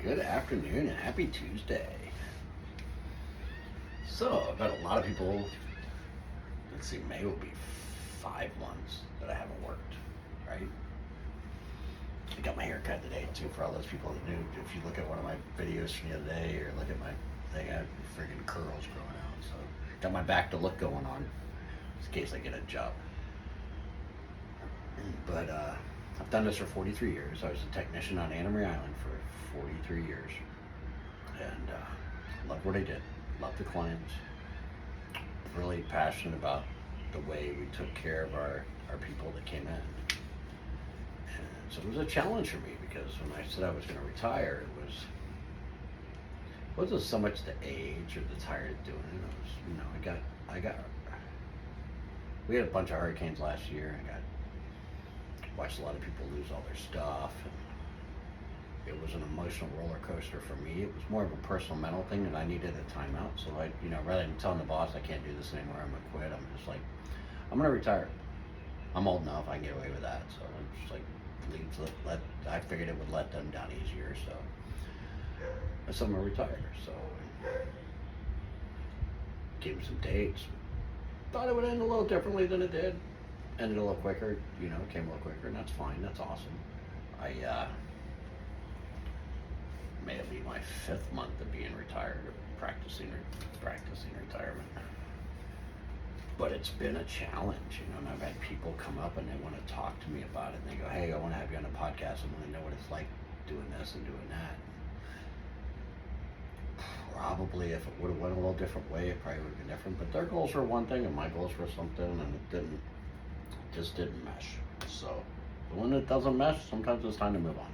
Good afternoon and happy Tuesday. So, I've had a lot of people, let's see, May will be 5 months that I haven't worked, right? I got my hair cut today too for all those people that knew. If you look at one of my videos from the other day or look at my thing, I have friggin' curls growing out. So, got my back to look going on in case I get a job. But I've done this for 43 years. I was a technician on Anna Marie Island for 43 years. And loved what I did. Loved the clients. Really passionate about the way we took care of our people that came in. And so it was a challenge for me because when I said I was going to retire, it wasn't so much the age or the tired of doing it. It was, we had a bunch of hurricanes last year and watched a lot of people lose all their stuff. And it was an emotional roller coaster for me. It was more of a personal mental thing and I needed a timeout. So rather than telling the boss I can't do this anymore, I'm gonna quit, I'm just like, I'm gonna retire. I'm old enough, I can get away with that. So I'm just like, I figured it would let them down easier. So I said I'm gonna retire. So gave them some dates. Thought it would end a little differently than it did. Ended a little quicker, came a little quicker, and that's fine. That's awesome. May it be my 5th month of being retired, or practicing retirement. But it's been a challenge, and I've had people come up and they want to talk to me about it, and they go, "Hey, I want to have you on a podcast. I want to know what it's like doing this and doing that." Probably if it would have went a little different way, it probably would have been different. But their goals were one thing, and my goals were something, and it just didn't mesh. So when it doesn't mesh, sometimes it's time to move on.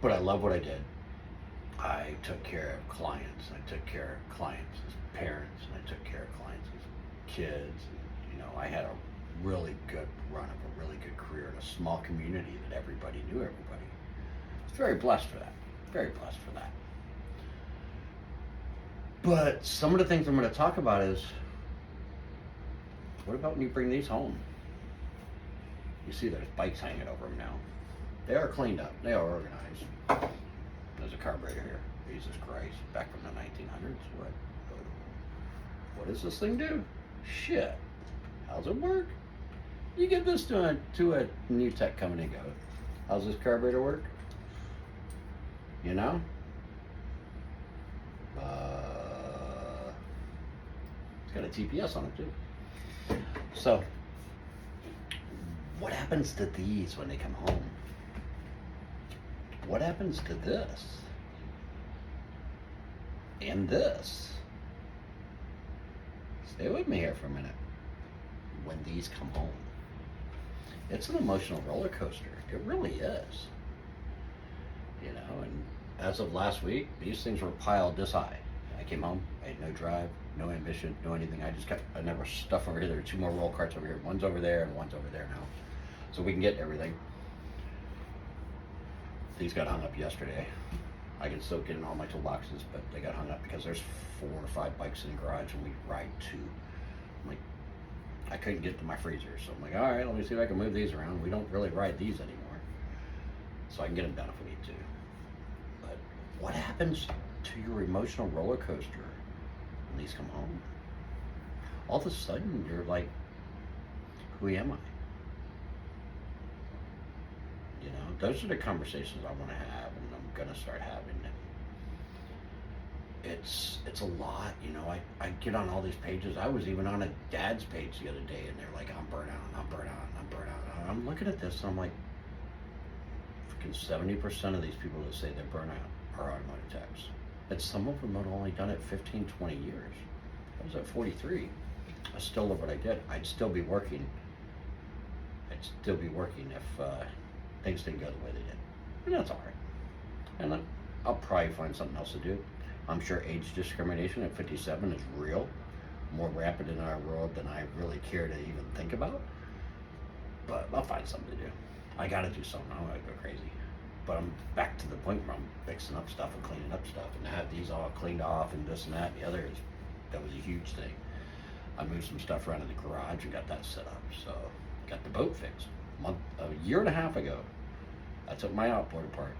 But I love what I did. I took care of clients. I took care of clients as parents, and I took care of clients as kids. And, I had a really good run of a really good career in a small community that everybody knew everybody. I was very blessed for that. Very blessed for that. But some of the things I'm going to talk about is, what about when you bring these home? You see there's bikes hanging over them now. They are cleaned up. They are organized. There's a carburetor here. Jesus Christ. Back from the 1900s. What does this thing do? Shit. How's it work? You give this to a new tech coming and go. How's this carburetor work? It's got a TPS on it too. So, what happens to these when they come home? What happens to this? And this? Stay with me here for a minute. When these come home, it's an emotional roller coaster. It really is. And as of last week, these things were piled this high. I came home, I had no drive, no ambition, no anything. I never stuff over here. There are 2 more roll carts over here. One's over there and one's over there now. So we can get everything. These got hung up yesterday. I can still get in all my toolboxes, but they got hung up because there's 4 or 5 bikes in the garage and we ride 2. I'm like, I couldn't get to my freezer. So I'm like, all right, let me see if I can move these around. We don't really ride these anymore. So I can get them done if we need to. But what happens to your emotional roller coaster when these come home? All of a sudden, you're like, who am I? Those are the conversations I want to have, and I'm going to start having them. It's a lot, I get on all these pages. I was even on a dad's page the other day, and they're like, I'm burnt out. I'm looking at this, and I'm like, freaking 70% of these people that say they're burnt out are automotive techs. And some of them have only done it 15, 20 years. I was at 43. I still love what I did. I'd still be working if things didn't go the way they did. And that's all right. And I'll probably find something else to do. I'm sure age discrimination at 57 is real, more rampant in our world than I really care to even think about. But I'll find something to do. I gotta do something. I don't wanna go crazy. But I'm back to the point where I'm fixing up stuff and cleaning up stuff, and to have these all cleaned off and this and that and the other that was a huge thing. I moved some stuff around in the garage and got that set up. So got the boat fixed. A year and a half ago, I took my outboard apart,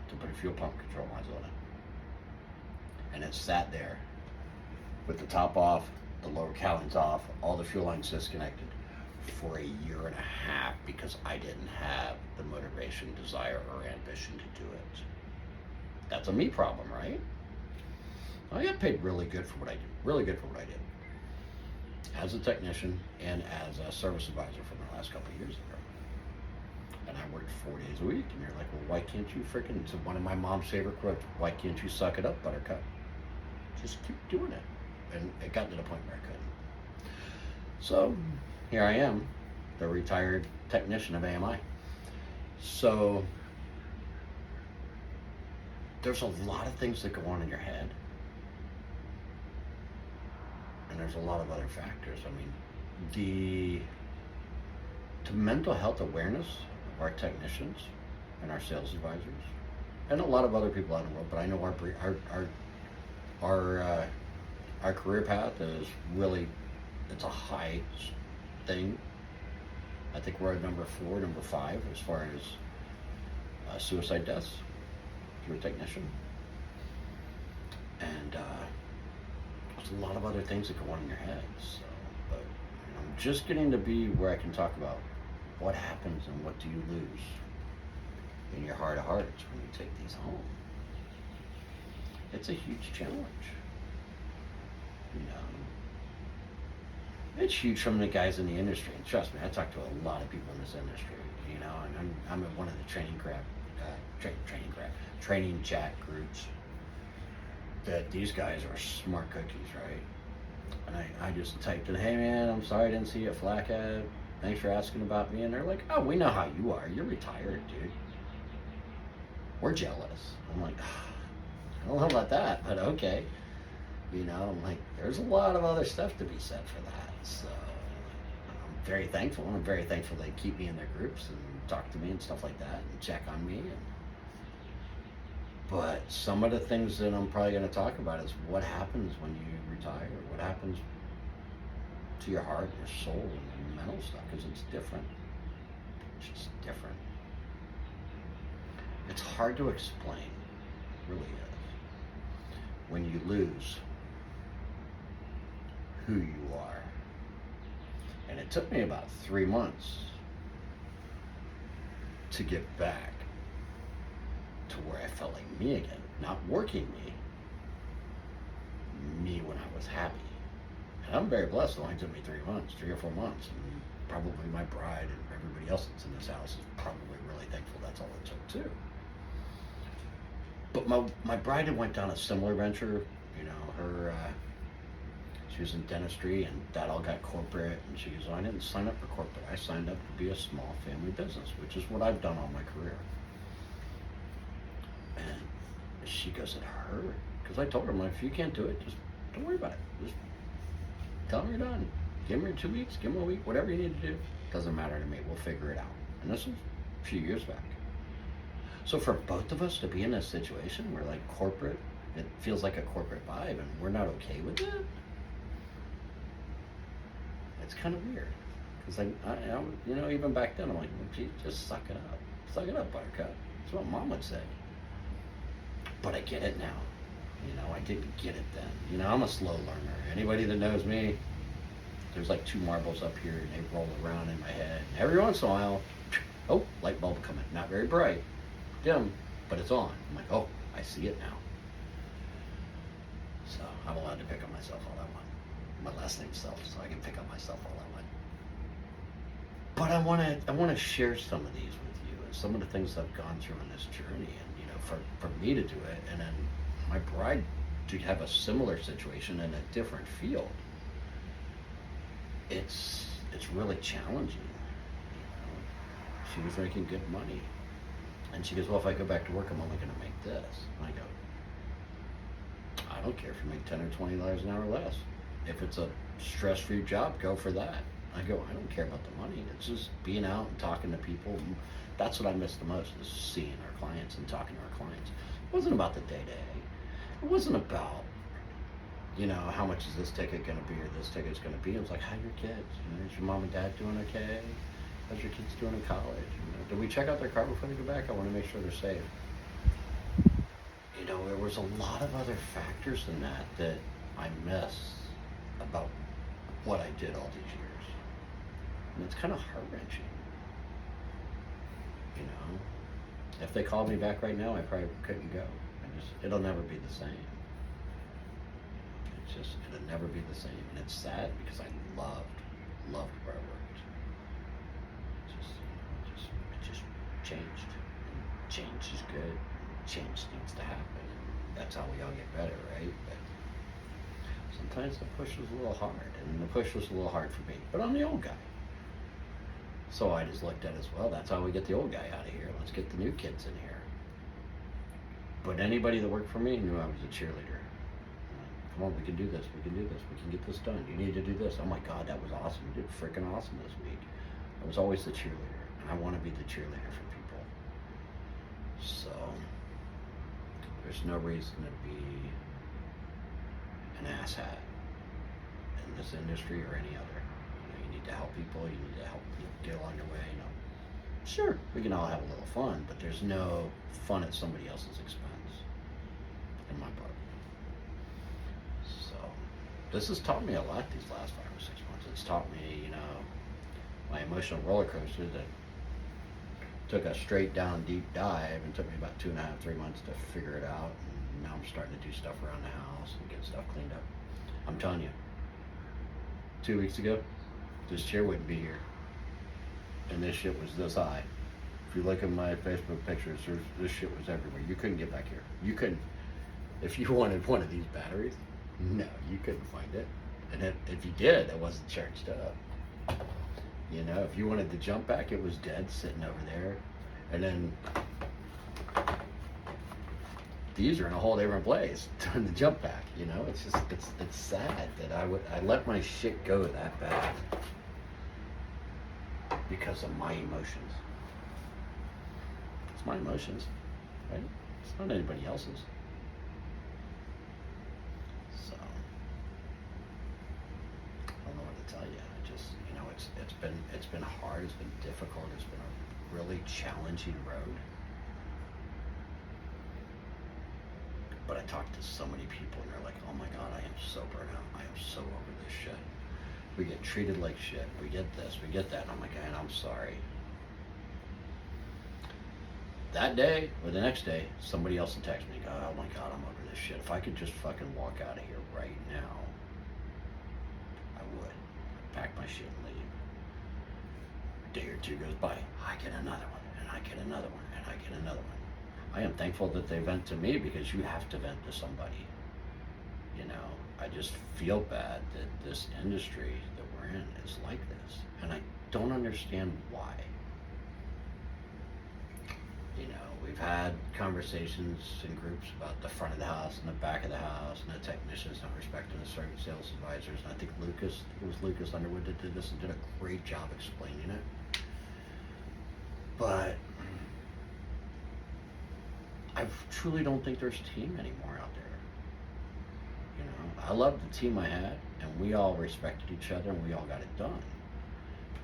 to put a fuel pump control module in it. And it sat there with the top off, the lower cowlings off, all the fuel lines disconnected for a year and a half because I didn't have the motivation, desire, or ambition to do it. That's a me problem, right? I got paid really good for what I did, really good for what I did. As a technician and as a service advisor for the last couple of years ago. And I worked 4 days a week, and you're like, well, why can't you freaking, it's one of my mom's favorite quotes, why can't you suck it up, Buttercup? Just keep doing it. And it got to the point where I couldn't. So here I am, the retired technician of AMI. So there's a lot of things that go on in your head. And there's a lot of other factors. I mean, the mental health awareness of our technicians and our sales advisors, and a lot of other people out in the world, but I know our career path is really, it's a high thing. I think we're at number 4, number 5 as far as suicide deaths through a technician. And there's a lot of other things that go on in your head. So, but I'm just getting to be where I can talk about what happens and what do you lose in your heart of hearts when you take these home. It's a huge challenge. You know, it's huge from the guys in the industry. And trust me, I talk to a lot of people in this industry. You know, and I'm in one of the training chat groups. That these guys are smart cookies, right? And I just typed in, hey man, I'm sorry I didn't see you at Flathead. Thanks for asking about me. And they're like, oh, we know how you are. You're retired, dude. We're jealous. I'm like, I don't know about that, but okay. You know, I'm like, there's a lot of other stuff to be said for that. So I'm very thankful. And I'm very thankful they keep me in their groups and talk to me and stuff like that and check on me. But some of the things that I'm probably going to talk about is what happens when you retire. What happens to your heart, your soul, and your mental stuff, because it's different. It's just different. It's hard to explain. It really is. When you lose who you are. And it took me about 3 months to get back to where I felt like me again. Not working me when I was happy. And I'm very blessed. It only took me 3 months, 3 or 4 months. And probably my bride and everybody else that's in this house is probably really thankful that's all it took too. But my bride had went down a similar venture. You know, her she was in dentistry, and that all got corporate, and she goes, I didn't sign up for corporate. I signed up to be a small family business, which is what I've done all my career. And she goes, it hurt. Because I told her, I'm like, if you can't do it, just don't worry about it. Just tell them you're done. Give them your 2 weeks, give them a week, whatever you need to do. Doesn't matter to me. We'll figure it out. And this was a few years back. So for both of us to be in this situation where like corporate, it feels like a corporate vibe, and we're not okay with it, it's kind of weird. Because I, you know, even back then, I'm like, well, gee, just suck it up. Suck it up, Buttercup. That's what Mom would say. But I get it now. You know, I didn't get it then. You know, I'm a slow learner. Anybody that knows me, there's like 2 marbles up here, and they roll around in my head. And every once in a while, oh, light bulb coming. Not very bright, dim, but it's on. I'm like, oh, I see it now. So I'm allowed to pick on myself all I want. My last name's Self, so I can pick on myself all I want. But I want to share some of these with you, and some of the things I've gone through in this journey, and you know, for me to do it, and then my bride to have a similar situation in a different field. It's really challenging. You know? She was making good money, and she goes, well, if I go back to work, I'm only going to make this. And I go, I don't care if you make $10 or $20 an hour less. If it's a stress-free job, go for that. I go, I don't care about the money. It's just being out and talking to people. That's what I miss the most, is seeing our clients and talking to our clients. It wasn't about the day-to-day. It wasn't about, you know, how much is this ticket going to be or this ticket's going to be. It was like, how are your kids? You know, is your mom and dad doing okay? How's your kids doing in college? You know, did we check out their car before they go back? I want to make sure they're safe. you know, there was a lot of other factors in that I miss about what I did all these years. And it's kind of heart-wrenching, you know. If they called me back right now, I probably couldn't go. It'll never be the same. It'll never be the same. And it's sad because I loved where I worked. It just changed. And change is good. Change needs to happen. And that's how we all get better, right? But sometimes the push was a little hard, and the push was a little hard for me. But I'm the old guy. So I just looked at it as well. That's how we get the old guy out of here. Let's get the new kids in here. But anybody that worked for me knew I was a cheerleader. Come on, we can do this. We can do this. We can get this done. You need to do this. Oh my God, that was awesome. You did freaking awesome this week. I was always the cheerleader, and I want to be the cheerleader for people. So there's no reason to be an asshat in this industry or any other. You need to help people. You need to help people get along your way. Sure, we can all have a little fun, but there's no fun at somebody else's expense, in my part. So, this has taught me a lot these last 5 or 6 months. It's taught me, you know, my emotional roller coaster that took a straight down deep dive and took me about 2.5, 3 months to figure it out. And now I'm starting to do stuff around the house and get stuff cleaned up. I'm telling you, 2 weeks ago, this chair wouldn't be here. And this shit was this high. If you look at my Facebook pictures, this shit was everywhere. You couldn't get back here. You couldn't. If you wanted one of these batteries, no, you couldn't find it. And if you did, it wasn't charged up. You know, if you wanted the jump back, it was dead, sitting over there. And then these are in a whole different place. The jump back, you know, it's just it's sad that I let my shit go that bad. Because of my emotions. It's my emotions, right? It's not anybody else's. So I don't know what to tell you. I just, you know, it's been hard. It's been difficult. It's been a really challenging road. But I talk to so many people, and they're like, "Oh my God, I am so burnt out. I am so over this shit. We get treated like shit. We get this, we get that." And I'm like, "Man, I'm sorry." That day, or the next day, somebody else will text me, "Oh my God, I'm over this shit. If I could just fucking walk out of here right now, I would. I'd pack my shit and leave." A day or two goes by, I get another one, and I get another one, and I get another one. I am thankful that they vent to me, because you have to vent to somebody. You know, I just feel bad that this industry that we're in is like this, and I don't understand why. You know, we've had conversations in groups about the front of the house and the back of the house, and the technicians not respecting the certain sales advisors. And I think it was Lucas Underwood that did this and did a great job explaining it. But I truly don't think there's a team anymore out there. You know, I love the team I had, and we all respected each other, and we all got it done.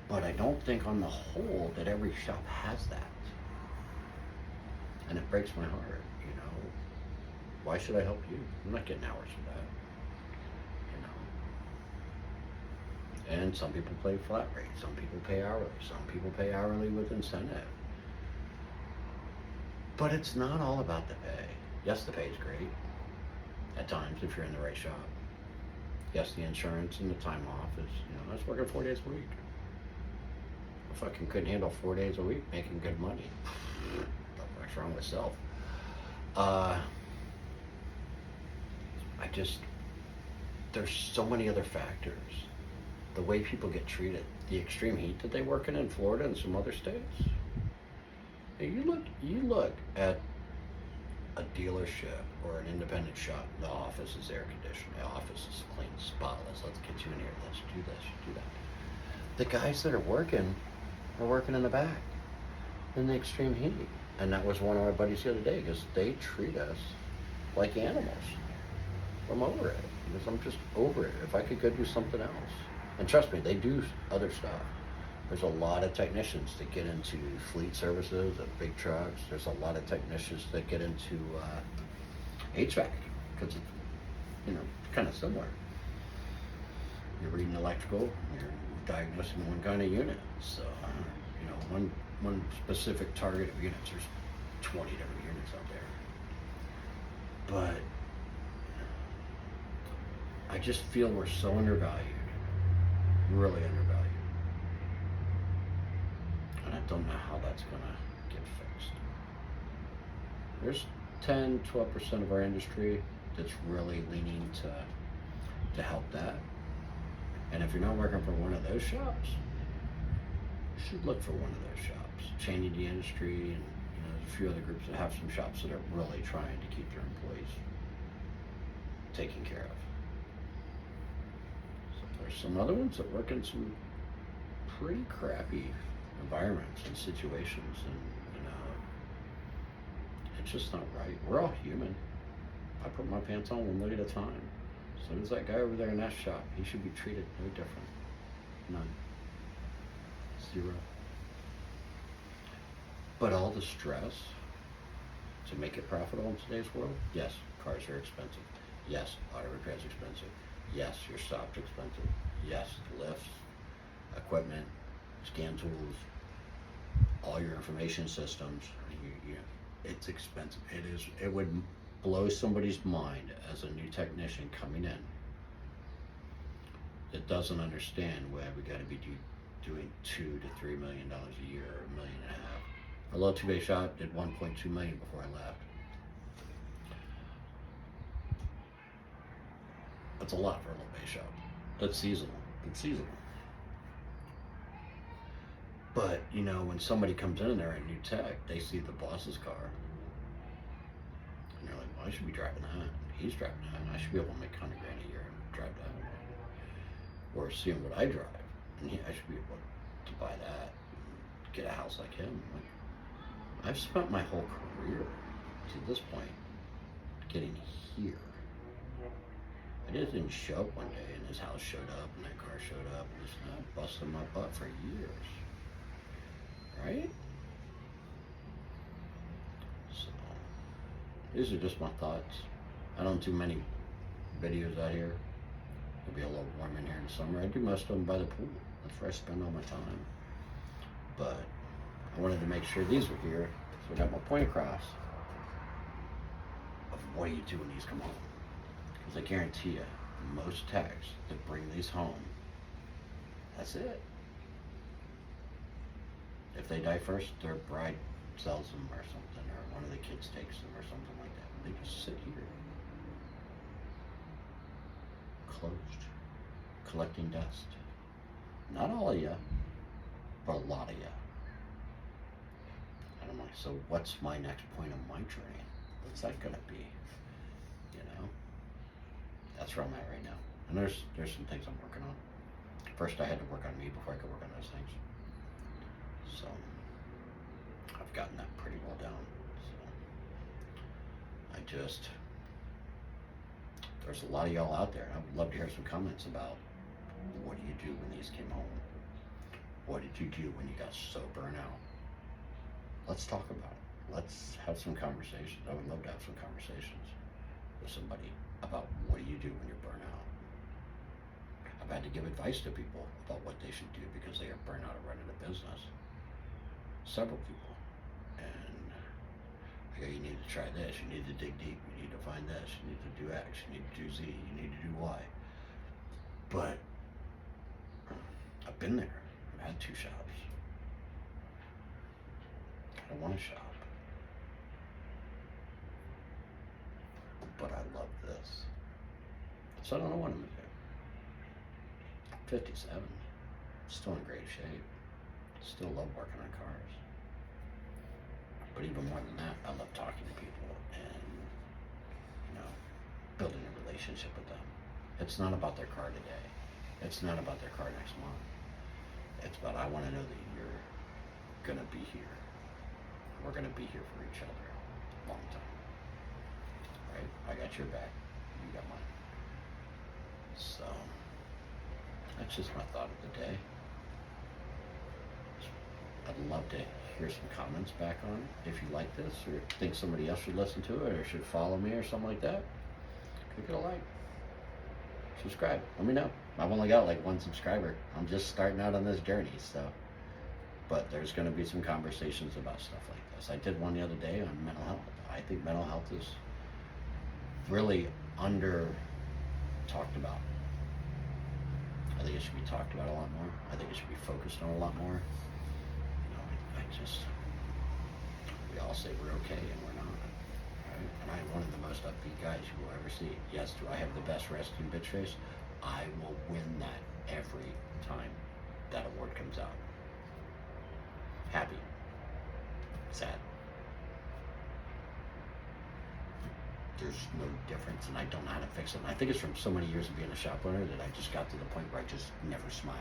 But I don't think on the whole that every shop has that. And it breaks my heart, you know. Why should I help you? I'm not getting hours for that, you know. And some people pay flat rate, some people pay hourly, some people pay hourly with incentive. But it's not all about the pay. Yes, the pay is great at times if you're in the right shop. Yes, the insurance and the time off is, you know, I was working 4 days a week. I fucking couldn't handle 4 days a week making good money. What's wrong with myself? There's so many other factors. The way people get treated, the extreme heat that they work in Florida and some other states. You look at a dealership or an independent shop. The office is air conditioned. The office is clean, spotless. Let's get you in here. Let's do this, do that. The guys that are working in the back in the extreme heat. And that was one of my buddies the other day, because they treat us like animals. I'm over it, because I'm just over it. If I could go do something else. And trust me, they do other stuff. There's a lot of technicians that get into fleet services of big trucks. There's a lot of technicians that get into HVAC, because it's, kind of similar. You're reading electrical, you're diagnosing one kind of unit. So, one specific target of units. There's 20 different units out there. But I just feel we're so undervalued, really undervalued. And I don't know how that's going to get fixed. There's 10-12% of our industry that's really leaning to help that. And if you're not working for one of those shops, you should look for one of those shops. Changing the industry, and there's a few other groups that have some shops that are really trying to keep their employees taken care of. So there's some other ones that work in some pretty crappy environments and situations, and it's just not right. We're all human. I put my pants on one leg at a time. So does that guy over there in that shop. He should be treated no different. None. Zero. But all the stress to make it profitable in today's world, yes, cars are expensive. Yes, auto repair is expensive. Yes, your shop's expensive. Yes, lifts, equipment, scan tools, all your information systems. It's expensive. It is. It would blow somebody's mind as a new technician coming in that doesn't understand why we got to be doing $2 to $3 million a year, or $1.5 million. Our little two-bay shop did $1.2 million before I left. That's a lot for a little bay shop. That's seasonal. It's seasonal. But, when somebody comes in there at new tech, they see the boss's car. And they're like, well, I should be driving that. He's driving that. And I should be able to make $100,000 a year and drive that. Or seeing what I drive. And I should be able to buy that and get a house like him. I've spent my whole career to this point getting here. I just didn't show up one day and his house showed up and that car showed up and I busted my butt for years. Right? So, these are just my thoughts. I don't do many videos out here. It'll be a little warm in here in the summer. I do most of them by the pool. That's where I spend all my time. But I wanted to make sure these were here, so I got my point across of what do you do when these come home. Because I guarantee you, most techs that bring these home, that's it. If they die first, their bride sells them or something, or one of the kids takes them or something like that. They just sit here. Closed. Collecting dust. Not all of you, but a lot of you. And I'm like, so what's my next point on my journey? What's that gonna be? That's where I'm at right now. And there's some things I'm working on. First I had to work on me before I could work on those things. So I've gotten that pretty well down. So there's a lot of y'all out there. I would love to hear some comments about what do you do when these came home? What did you do when you got so burnt out? Let's talk about it. Let's have some conversations. I would love to have some conversations with somebody about what do you do when you're burnt out. I've had to give advice to people about what they should do because they are burnt out of running a business. Several people. And I go, you need to try this, you need to dig deep, you need to find this, you need to do X, you need to do Z, you need to do Y. But I've been there. I've had 2 shops. I don't want a shop. But I love this. So I don't know what I'm gonna do. I'm 57. Still in great shape. Still love working on cars. But even more than that, I love talking to people and, building a relationship with them. It's not about their car today. It's not about their car next month. It's about, I want to know that you're gonna be here. We're gonna be here for each other a long time. Right? I got your back, you got mine. So, that's just my thought of the day. I'd love to hear some comments back on it. If you like this or think somebody else should listen to it or should follow me or something like that, click it a like. Subscribe. Let me know. I've only got like 1 subscriber. I'm just starting out on this journey, so. But there's going to be some conversations about stuff like this. I did one the other day on mental health. I think mental health is really under talked about. I think it should be talked about a lot more. I think it should be focused on a lot more. You know, we all say we're okay and we're not. Right? And I'm one of the most upbeat guys you will ever see. Yes, do I have the best resting bitch face? I will win that every time that award comes out. Happy. Sad. There's no difference, and I don't know how to fix it. And I think it's from so many years of being a shop owner that I just got to the point where I just never smiled.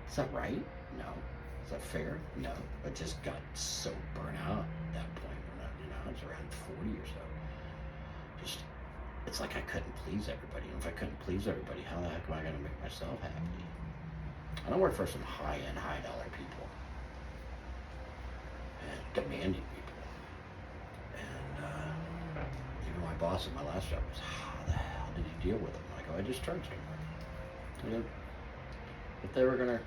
Is that right? No. Is that fair? No. I just got so burnt out at that point when I was around 40 or so. Just, it's like I couldn't please everybody. And if I couldn't please everybody, how the heck am I going to make myself happy? I don't work for some high-end, high-dollar people and demanding people. And even my boss at my last job was, how the hell did you deal with them? I go, I just charged them. You know, if they were going to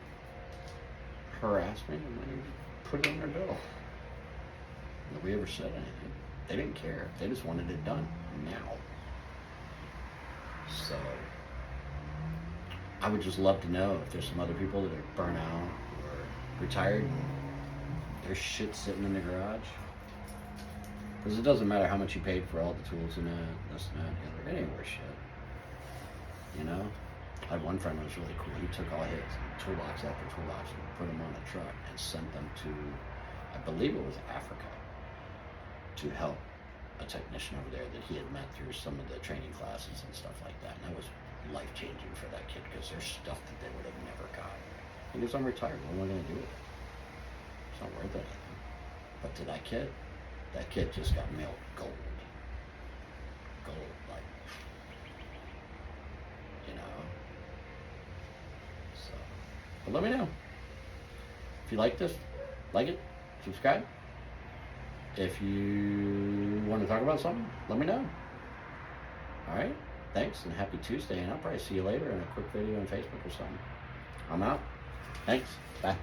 harass me, I put it on their bill. Nobody ever said anything. They didn't care. They just wanted it done now. So I would just love to know if there's some other people that are burnt out or retired and there's shit sitting in the garage. Because it doesn't matter how much you paid for all the tools in it, this and that, the other. It ain't worth shit. You know? I had one friend who was really cool. He took all his toolbox after toolbox and put them on a truck and sent them to, I believe it was Africa, to help a technician over there that he had met through some of the training classes and stuff like that. And that was life-changing for that kid because there's stuff that they would have never got. He goes, I'm retired. What am I going to do with it? It's not worth anything. But to that kid just got mailed gold. Gold, like, you know. So, but let me know. If you like this, like it, subscribe. If you want to talk about something, let me know. Alright? Thanks, and happy Tuesday, and I'll probably see you later in a quick video on Facebook or something. I'm out. Thanks. Bye.